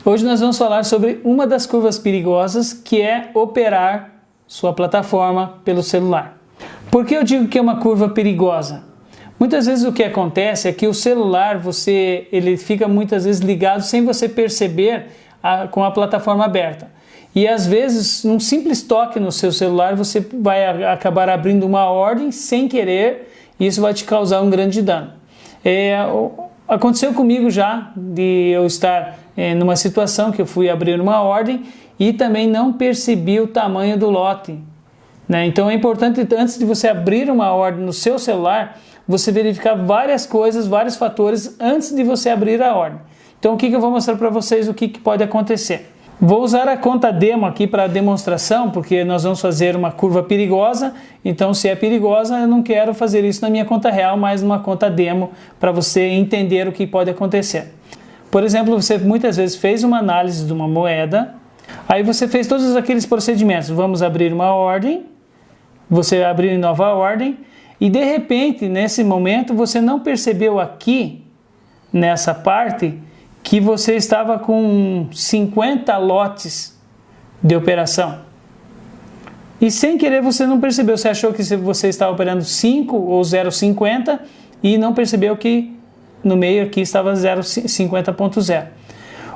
Hoje nós vamos falar sobre uma das curvas perigosas, que é operar sua plataforma pelo celular. Por que eu digo que é uma curva perigosa? Muitas vezes o que acontece é que o celular, ele fica muitas vezes ligado sem você perceber com a plataforma aberta. E às vezes, num simples toque no seu celular, você vai acabar abrindo uma ordem sem querer e isso vai te causar um grande dano. Aconteceu comigo já de eu estar numa situação que eu fui abrir uma ordem e também não percebi o tamanho do lote, né? Então é importante, antes de você abrir uma ordem no seu celular, você verificar várias coisas, vários fatores antes de você abrir a ordem. Então o que eu vou mostrar para vocês, o que pode acontecer. Vou usar a conta demo aqui para demonstração, porque nós vamos fazer uma curva perigosa, então se é perigosa eu não quero fazer isso na minha conta real, mas numa conta demo para você entender o que pode acontecer. Por exemplo, você muitas vezes fez uma análise de uma moeda, aí você fez todos aqueles procedimentos, vamos abrir uma ordem, você abriu nova ordem, e de repente, nesse momento, você não percebeu aqui, nessa parte, que você estava com 50 lotes de operação. E sem querer você não percebeu, você achou que você estava operando 5 ou 0,50 e não percebeu que no meio aqui estava 0,50.0.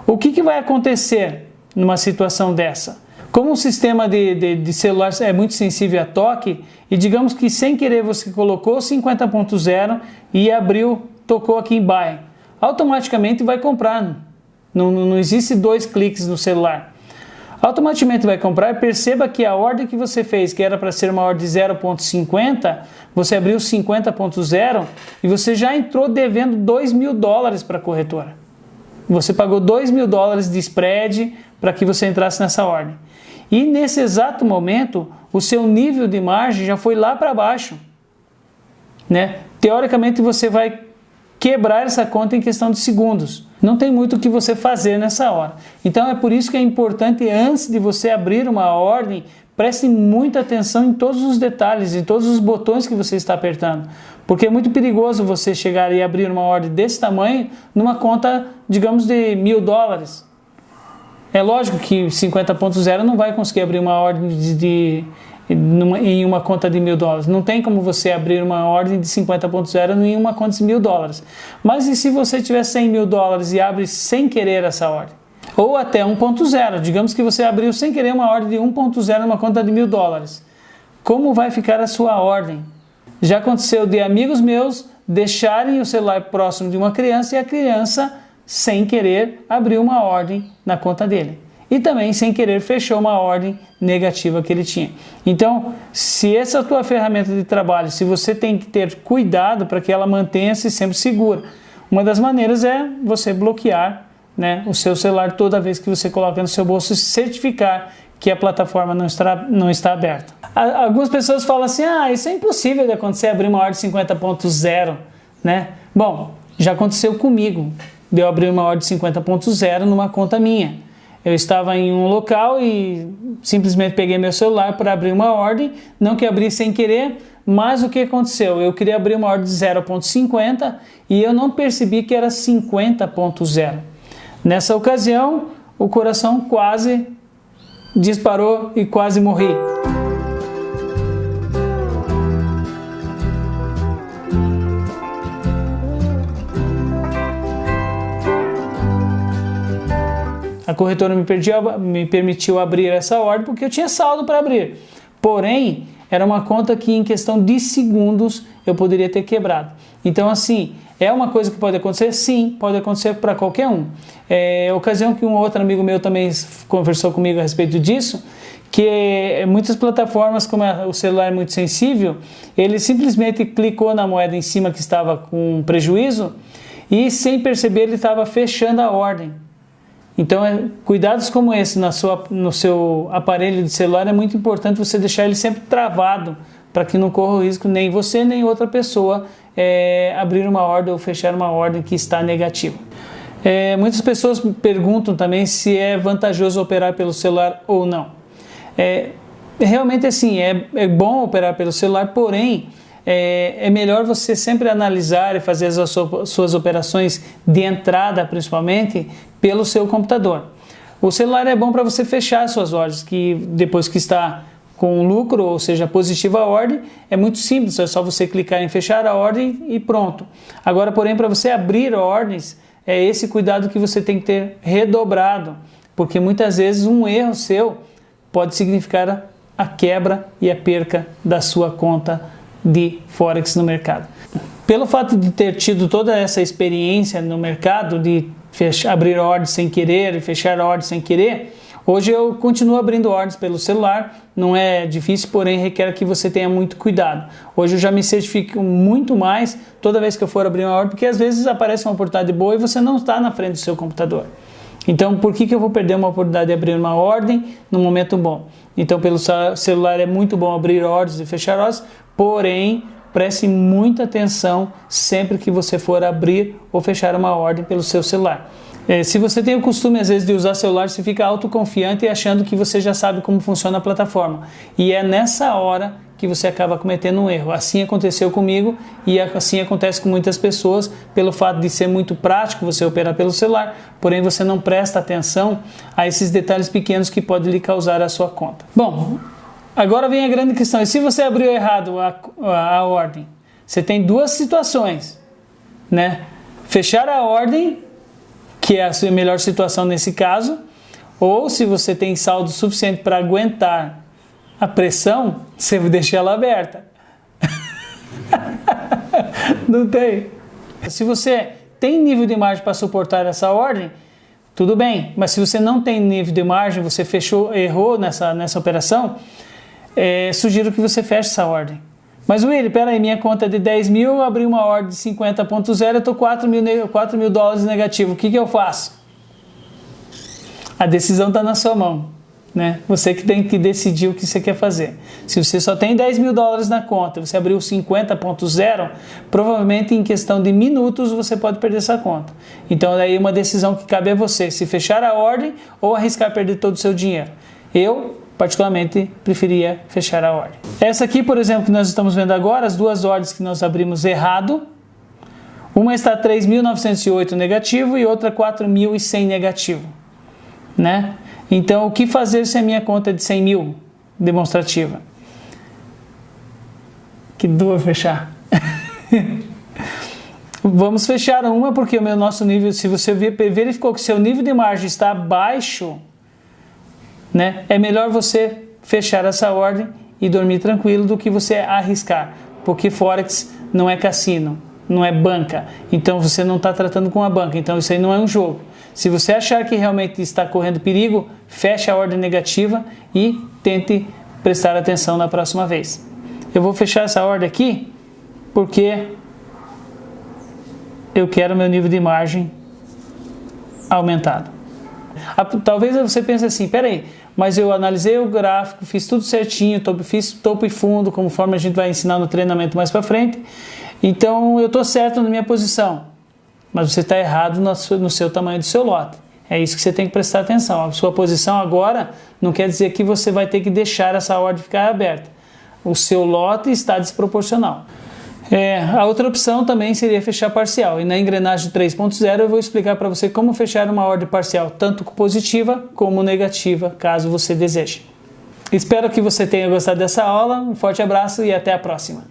O que vai acontecer numa situação dessa? Como o sistema de celular é muito sensível a toque, e digamos que sem querer você colocou 50.0 e abriu, tocou aqui em buy, automaticamente vai comprar. Não existe 2 cliques no celular. Automaticamente vai comprar. Perceba que a ordem que você fez, que era para ser uma ordem de 0,50, você abriu 50.0 e você já entrou devendo $2.000 para a corretora. Você pagou $2.000 de spread para que você entrasse nessa ordem. E nesse exato momento, o seu nível de margem já foi lá para baixo, né? Teoricamente você vai quebrar essa conta em questão de segundos. Não tem muito o que você fazer nessa hora. Então é por isso que é importante, antes de você abrir uma ordem, preste muita atenção em todos os detalhes, em todos os botões que você está apertando. Porque é muito perigoso você chegar e abrir uma ordem desse tamanho numa conta, digamos, de $1.000. É lógico que 50.0 não vai conseguir abrir uma ordem em uma conta de $1.000. Não tem como você abrir uma ordem de 50.0 em uma conta de $1.000. Mas e se você tiver $100.000 e abre sem querer essa ordem? Ou até 1.0. Digamos que você abriu sem querer uma ordem de 1.0 numa conta de $1.000. Como vai ficar a sua ordem? Já aconteceu de amigos meus deixarem o celular próximo de uma criança e a criança, sem querer, abriu uma ordem na conta dele. E também, sem querer, fechou uma ordem negativa que ele tinha. Então, se essa é a tua ferramenta de trabalho, se você tem que ter cuidado para que ela mantenha-se sempre segura. Uma das maneiras é você bloquear, né, o seu celular toda vez que você coloca no seu bolso e certificar que a plataforma não está aberta. Algumas pessoas falam assim, isso é impossível de acontecer, abrir uma ordem 50.0, né? Bom, já aconteceu comigo, de eu abrir uma ordem 50.0 numa conta minha. Eu estava em um local e simplesmente peguei meu celular para abrir uma ordem, não que abri sem querer, mas o que aconteceu? Eu queria abrir uma ordem de 0.50 e eu não percebi que era 50.0. Nessa ocasião, o coração quase disparou e quase morri. A corretora me permitiu abrir essa ordem porque eu tinha saldo para abrir. Porém, era uma conta que em questão de segundos eu poderia ter quebrado. Então, assim, é uma coisa que pode acontecer? Sim, pode acontecer para qualquer um. Ocasião que um outro amigo meu também conversou comigo a respeito disso, que muitas plataformas, como o celular é muito sensível, ele simplesmente clicou na moeda em cima que estava com prejuízo e, sem perceber, ele estava fechando a ordem. Então, cuidados como esse no seu aparelho de celular é muito importante você deixar ele sempre travado, para que não corra o risco nem você nem outra pessoa abrir uma ordem ou fechar uma ordem que está negativa. Muitas pessoas perguntam também se é vantajoso operar pelo celular ou não. Realmente assim, é bom operar pelo celular, porém é melhor você sempre analisar e fazer as suas operações de entrada, principalmente, pelo seu computador. O celular é bom para você fechar suas ordens, que depois que está com lucro, ou seja, positiva a ordem, é muito simples, é só você clicar em fechar a ordem e pronto. Agora, porém, para você abrir ordens, é esse cuidado que você tem que ter redobrado, porque muitas vezes um erro seu pode significar a quebra e a perca da sua conta de Forex no mercado. Pelo fato de ter tido toda essa experiência no mercado, de abrir ordens sem querer e fechar ordens sem querer, hoje eu continuo abrindo ordens pelo celular, não é difícil, porém requer que você tenha muito cuidado. Hoje eu já me certifico muito mais toda vez que eu for abrir uma ordem, porque às vezes aparece uma oportunidade boa e você não está na frente do seu computador. Então, por que eu vou perder uma oportunidade de abrir uma ordem no momento bom? Então, pelo celular é muito bom abrir ordens e fechar ordens, porém, preste muita atenção sempre que você for abrir ou fechar uma ordem pelo seu celular. Se você tem o costume, às vezes, de usar celular, você fica autoconfiante e achando que você já sabe como funciona a plataforma. E é nessa hora que você acaba cometendo um erro. Assim aconteceu comigo e assim acontece com muitas pessoas, pelo fato de ser muito prático você operar pelo celular, porém você não presta atenção a esses detalhes pequenos que podem lhe causar a sua conta. Bom, agora vem a grande questão. E se você abriu errado a ordem? Você tem duas situações, né? Fechar a ordem, que é a sua melhor situação nesse caso, ou se você tem saldo suficiente para aguentar a pressão, você deixa ela aberta. Não tem. Se você tem nível de margem para suportar essa ordem, tudo bem. Mas se você não tem nível de margem, você errou nessa operação, sugiro que você feche essa ordem. Mas Willy, peraí, minha conta é de 10 mil, eu abri uma ordem de 50.0, eu estou 4 mil dólares negativo. O que eu faço? A decisão está na sua mão, né? Você que tem que decidir o que você quer fazer. Se você só tem 10 mil dólares na conta, você abriu 50.0, provavelmente em questão de minutos você pode perder essa conta. Então daí uma decisão que cabe a você, se fechar a ordem ou arriscar perder todo o seu dinheiro. Eu, particularmente, preferia fechar a ordem. Essa aqui, por exemplo, que nós estamos vendo agora, as duas ordens que nós abrimos errado, uma está 3.908 negativo e outra 4.100 negativo, né? Então, o que fazer se a minha conta é de 100 mil demonstrativa? Que dor fechar. Vamos fechar uma, porque o nosso nível, se você verificou que seu nível de margem está baixo, né, é melhor você fechar essa ordem e dormir tranquilo do que você arriscar, porque Forex não é cassino, não é banca, então você não está tratando com a banca, então isso aí não é um jogo. Se você achar que realmente está correndo perigo, feche a ordem negativa e tente prestar atenção na próxima vez. Eu vou fechar essa ordem aqui porque eu quero meu nível de margem aumentado. Talvez você pense assim, peraí, mas eu analisei o gráfico, fiz tudo certinho, fiz topo e fundo, conforme a gente vai ensinar no treinamento mais para frente, então eu estou certo na minha posição. Mas você está errado no seu tamanho do seu lote. É isso que você tem que prestar atenção. A sua posição agora não quer dizer que você vai ter que deixar essa ordem ficar aberta. O seu lote está desproporcional. A outra opção também seria fechar parcial. E na engrenagem 3.0 eu vou explicar para você como fechar uma ordem parcial, tanto positiva como negativa, caso você deseje. Espero que você tenha gostado dessa aula. Um forte abraço e até a próxima.